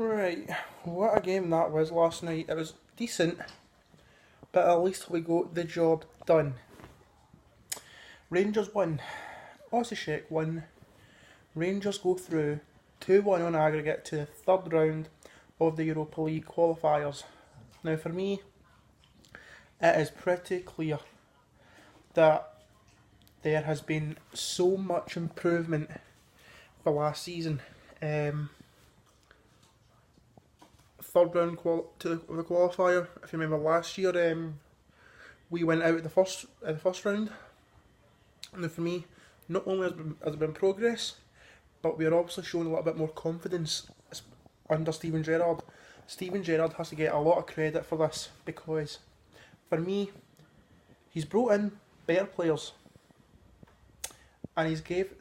Right, what a game that was last night. It was decent, but at least we got the job done. Rangers won, Osijek won. Rangers go through 2-1 on aggregate to the third round of the Europa League qualifiers. Now for me, it is pretty clear that there has been so much improvement for last season. Third round to the qualifier. If you remember last year, we went out at the first round. Now for me, not only has there been progress, but we are obviously showing a little bit more confidence under Steven Gerrard. Steven Gerrard has to get a lot of credit for this because, for me, he's brought in better players, and he's gave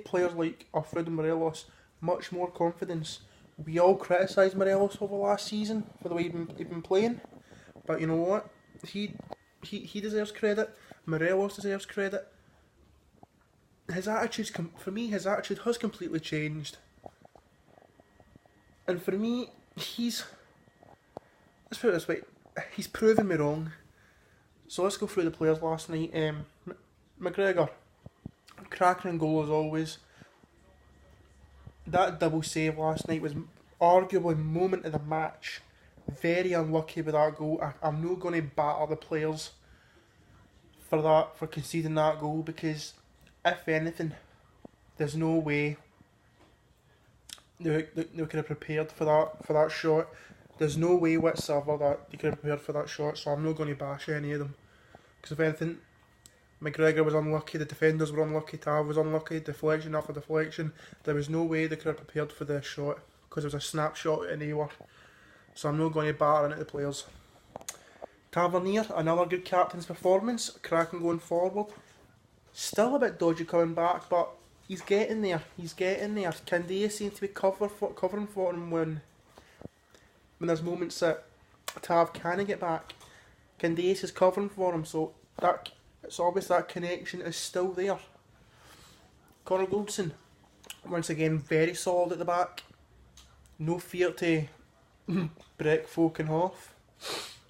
players like Alfredo Morelos much more confidence. We all criticised Morelos over last season for the way he'd been playing, but you know what? He deserves credit. Morelos deserves credit. His attitude has completely changed. And for me, let's put it this way, he's proven me wrong. So let's go through the players last night. McGregor, cracking goal as always. That double save last night was arguably moment of the match. Very unlucky with that goal. I'm not going to batter the players for conceding that goal, because if anything, there's no way they could have prepared for that shot. There's no way whatsoever that they could have prepared for that shot, so I'm not going to bash any of them. Because if anything, McGregor was unlucky, the defenders were unlucky, Tav was unlucky, deflection after deflection. There was no way they could have prepared for the shot, because it was a snapshot and they were. So I'm not going to batter into the players. Tavernier, another good captain's performance, cracking going forward. Still a bit dodgy coming back, but he's getting there. Candea seems to be covering for him when there's moments that Tav can't get back. Candea is covering for him, so it's obvious that connection is still there. Connor Goldson, once again, very solid at the back. No fear to break folk in half.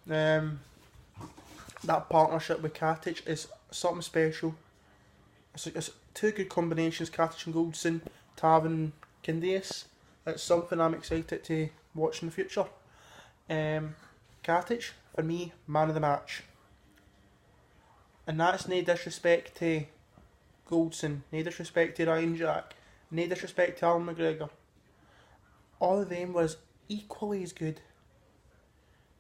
That partnership with Katic is something special. It's two good combinations, Katic and Goldson, Tav and Candeias. It's something I'm excited to watch in the future. Katic, for me, man of the match. And that's no disrespect to Goldson, no disrespect to Ryan Jack, no disrespect to Alan McGregor. All of them was equally as good.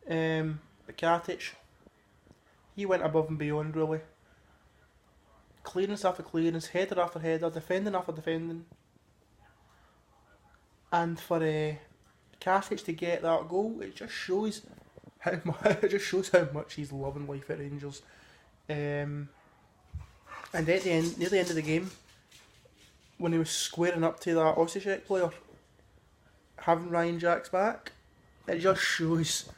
But Katic, he went above and beyond really. Clearance after clearance, header after header, defending after defending. And for Katic to get that goal, it just shows how much he's loving life at Rangers. And at the end, near the end of the game, when he was squaring up to that Osijek player, having Ryan Jack's back, it just shows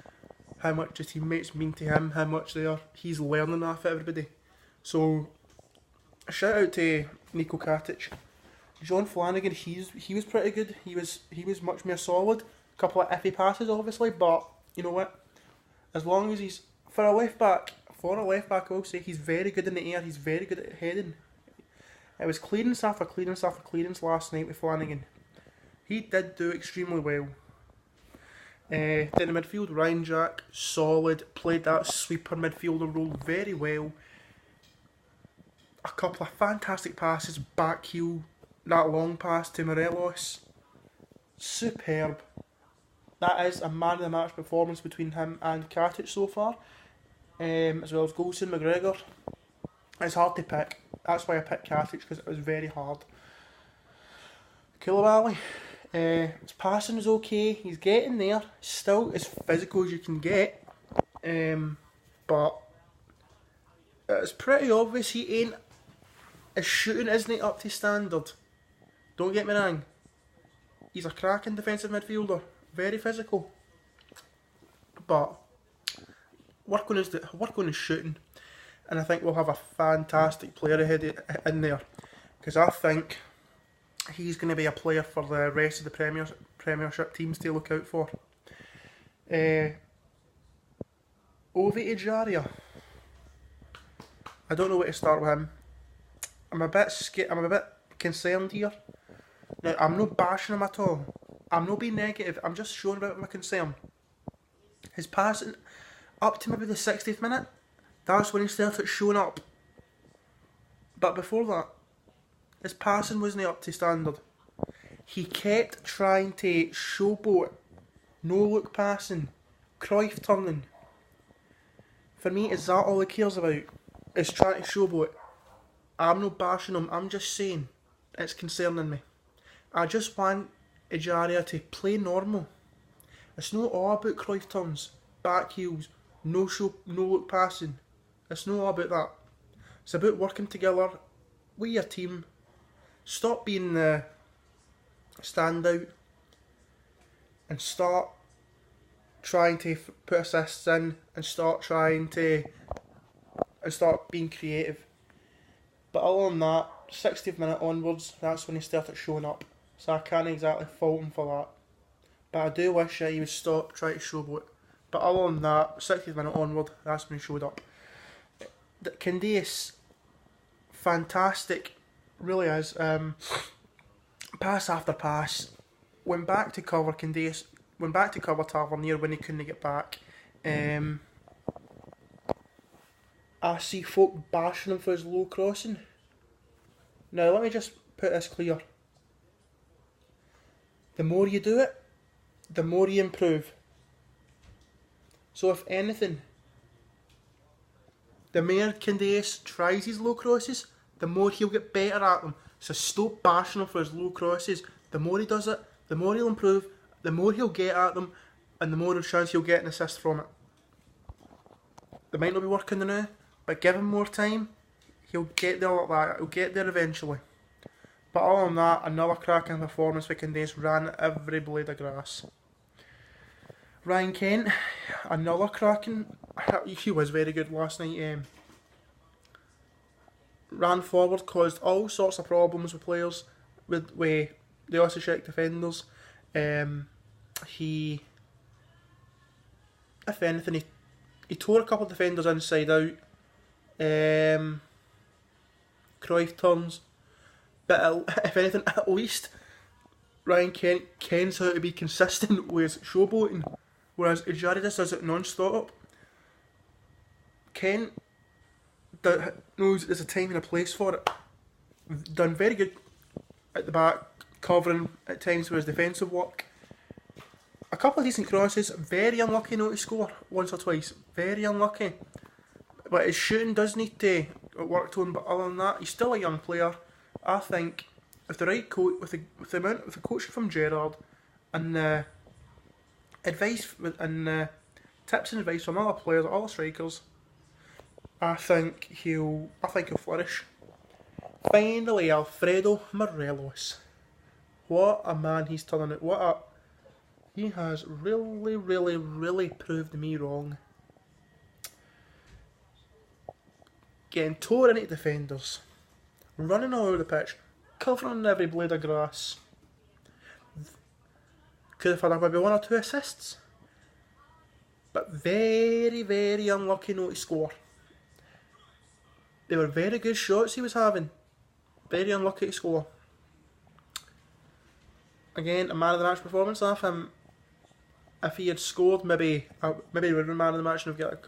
how much his teammates mean to him, how much he's learning off everybody. So, a shout out to Nico Katic. John Flanagan, he was pretty good. He was much more solid. A couple of iffy passes, obviously, but you know what? As long as he's for a left back, I will say he's very good in the air. He's very good at heading. It was clearance after clearance after clearance last night with Flanagan. He did do extremely well. Then in the midfield, Ryan Jack, solid, played that sweeper midfielder role very well. A couple of fantastic passes, back heel, that long pass to Morelos, superb. That is a man of the match performance between him and Katic so far, as well as Goldson, McGregor. It's hard to pick, that's why I picked Katic, because it was very hard. Koulibaly, his passing is okay, he's getting there, still as physical as you can get, but it's pretty obvious his shooting isn't up to standard. Don't get me wrong, he's a cracking defensive midfielder, very physical, but work on his shooting, and I think we'll have a fantastic player ahead in there, because I think he's going to be a player for the rest of the Premiership teams to look out for. Ovi Ejaria. I don't know where to start with him. I'm a bit scared. I'm a bit concerned here. Now, I'm not bashing him at all. I'm not being negative. I'm just showing about my concern. His passing up to maybe the 60th minute, that's when he started showing up. But before that, his passing wasn't up to standard. He kept trying to showboat, no-look passing, Cruyff turning. For me, is that all he cares about? Is trying to showboat. I'm not bashing him, I'm just saying it's concerning me. I just want Ejaria to play normal. It's not all about Cruyff turns, back heels, no-look passing. It's not all about that. It's about working together with your team. Stop being the standout and start trying to put assists in and start being creative. But other than that, 60th minute onwards, that's when he started showing up. So I can't exactly fault him for that. But I do wish that he would stop trying to showboat. But other than that, 60th minute onward, that's when he showed up. Candace, fantastic, really is. Pass after pass. Went back to cover Candace. Went back to cover Tavernier when he couldn't get back. I see folk bashing him for his low crossing. Now let me just put this clear. The more you do it, the more you improve. So if anything, the more Candace tries his low crosses, the more he'll get better at them. So stop bashing him for his low crosses. The more he does it, the more he'll improve, the more he'll get at them, and the more chance he'll get an assist from it. They might not be working now, but give him more time, he'll get there like that. He'll get there eventually. But other than that, another cracking performance for Candace, ran every blade of grass. Ryan Kent, another cracking. He was very good last night. Ran forward, caused all sorts of problems with players, with the Osijek defenders. If anything, he tore a couple of defenders inside out. Cruyff turns. But if anything, at least Ryan Kent kens how to be consistent with his showboating, whereas Ejaria does it non-stop. Kent knows there's a time and a place for it. Done very good at the back, covering at times with his defensive work. A couple of decent crosses, very unlucky not to score once or twice, very unlucky. But his shooting does need to work to him, but other than that, he's still a young player. I think with the right coach, with the coaching from Gerrard, and advice and tips and advice from other players, other strikers, I think he'll flourish. Finally, Alfredo Morelos. What a man he's turning out. He has really proved me wrong. Getting tore into defenders, running all over the pitch, covering every blade of grass. Could have had maybe 1 or 2 assists, but very unlucky not to score. They were very good shots he was having, very unlucky to score. Again, a man of the match performance off him. If he had scored, maybe he would have been man of the match and have got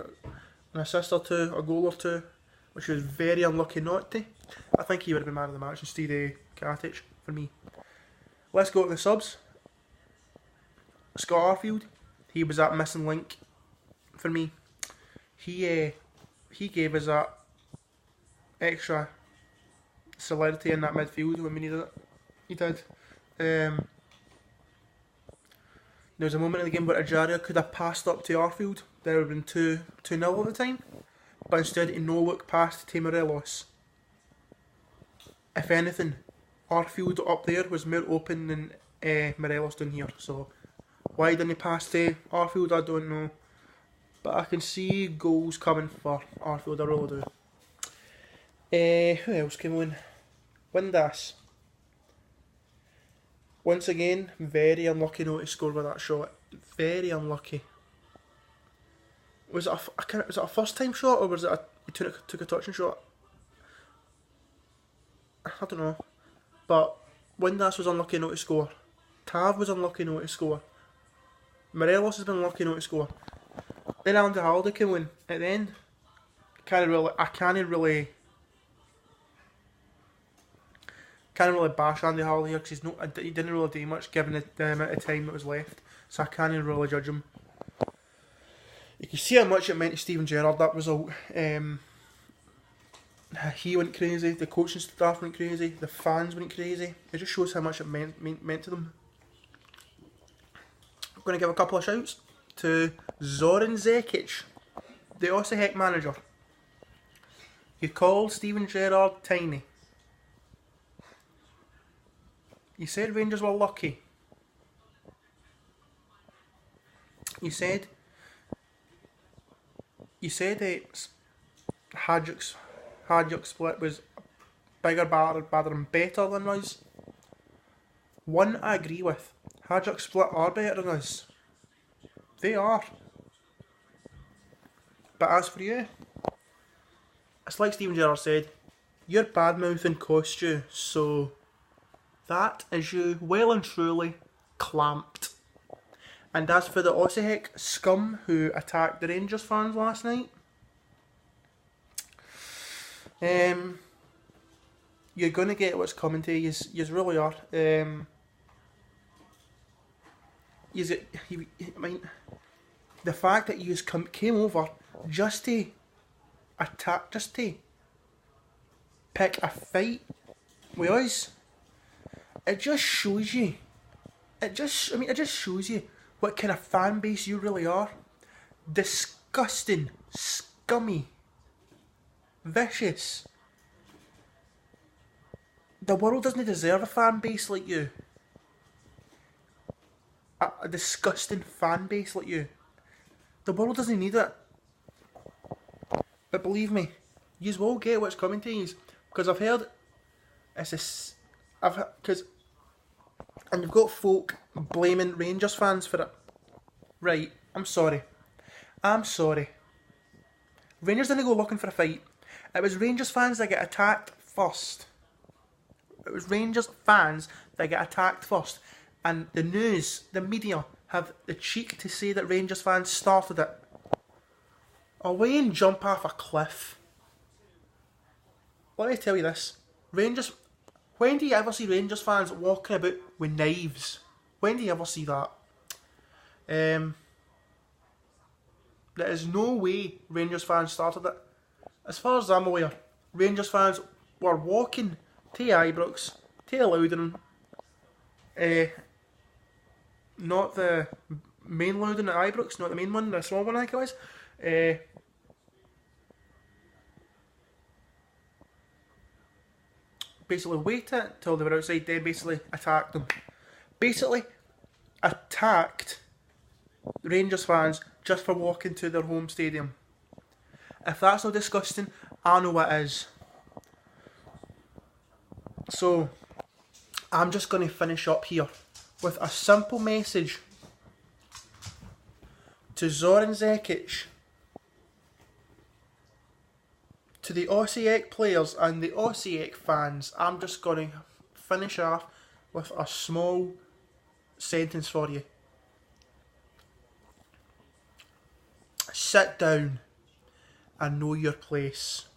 an assist or 2, a goal or 2, which he was very unlucky not to. I think he would have been man of the match instead of Katic for me. Let's go to the subs. Scott Arfield, he was that missing link for me. He gave us that extra solidity in that midfield when we needed it. He did. There was a moment in the game where Ejaria could have passed up to Arfield. There would have been 2-0 at the time. But instead he no-look past to Morelos. If anything, Arfield up there was more open than Morelos down here. So why didn't he pass to Arfield, I don't know. But I can see goals coming for Arfield, I really do. Who else came on? Windass. Once again, very unlucky not to score with that shot. Very unlucky. Was it a first time shot, or was it he took a touching shot? I don't know. But Windass was unlucky not to score. Tav was unlucky not to score. Morelos has been unlucky not to score. Then Andy Halliday came in at the end. I can't really bash Andy Halliday here because he didn't really do much given the amount of time that was left. So I can't even really judge him. You can see how much it meant to Steven Gerrard, that result. He went crazy, the coaching staff went crazy, the fans went crazy. It just shows how much it meant to them. I'm going to give a couple of shouts to Zoran Zekic, the Osijek manager. You called Steven Gerrard tiny. You said Rangers were lucky. You said Hadjuk split was bigger, badder and better than us. One I agree with. Hadjuk split are better than us. They are. But as for you, it's like Steven Gerrard said, your bad mouthing cost you, so that is you well and truly clamped. And as for the Osijek scum who attacked the Rangers fans last night, you're going to get what's coming to you. You really are. The fact that you came over just to attack, just to pick a fight with us, it just shows you. It just shows you what kind of fan base you really are. Disgusting, scummy, vicious. The world doesn't deserve a fan base like you. A disgusting fan base like you. The world doesn't need it. But believe me, yous will get what's coming to yous. Because I've heard, and you've got folk blaming Rangers fans for it. Right, I'm sorry. Rangers didn't go looking for a fight. It was Rangers fans that get attacked first. And the news, the media, have the cheek to say that Rangers fans started it. Away and jump off a cliff. Let me tell you this. When do you ever see Rangers fans walking about with knives? When do you ever see that? There is no way Rangers fans started it. As far as I'm aware, Rangers fans were walking to Ibrox, to Loudon, not the main Loudon at Ibrox, not the main one, the small one I think it was. Basically waited till they were outside, then basically attacked them. Basically attacked Rangers fans just for walking to their home stadium. If that's not disgusting, I know what is. So, I'm just going to finish up here with a simple message to Zoran Zekic, to the Osijek players and the Osijek fans. I'm just going to finish off with a small sentence for you. Sit down and know your place.